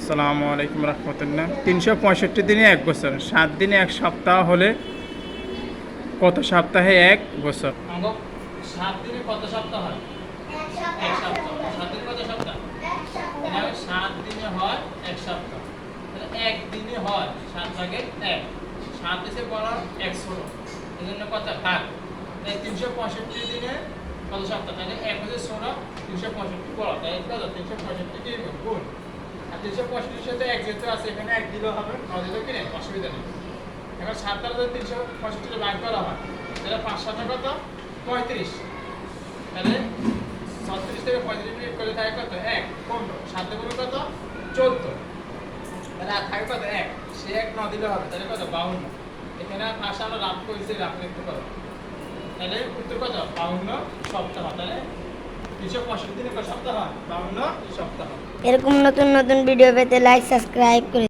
আসসালামু আলাইকুম রহমতুল্লাহ। 365 দিনে 1 বছর, 7 দিনে 1 সপ্তাহ হলে কত সপ্তাহে 1 বছর? 7 দিনে কত সপ্তাহ হয়? 1 সপ্তাহ। 7 দিনে কত সপ্তাহ? 7 দিনে হয় 1 সপ্তাহ। তাহলে 1 দিনে হয় 7 ভাগে 1। 7 এসে বড় 1 ছোট, এই জন্য কত ভাগ? তাই 365 দিনে কত সপ্তাহ? তাহলে 1 হচ্ছে ছোট, 365 বড়, তাই কত? 365 কি গুণ। আর 365 সাথে 1 যেহেতু আছে, এখানে 1 দিলেও হবে, না দিলেও কি নেই, অসুবিধা নেই। এবার 7 দ্বারা যদি 365 ভাগ করা হয়, তাহলে 5 7 কত? 35। তাহলে 36 থেকে 35 মিনিট করে থাকে কত? 1 15। 7 গুণ কত? 14। তাহলে আর থাকে কত? 1। সে 1 না দিলে হবে, তাহলে কত? 52। এখানে পাশে আমরা রাফ করেছি, রাফ লিখতে পারবো। তাহলে উত্তর কত? 52 সপ্তাহ। তাহলে 365 দিনে কত সপ্তাহ হয়? 52 সপ্তাহ। এরকম নতুন নতুন ভিডিও পেতে লাইক সাবস্ক্রাইব করে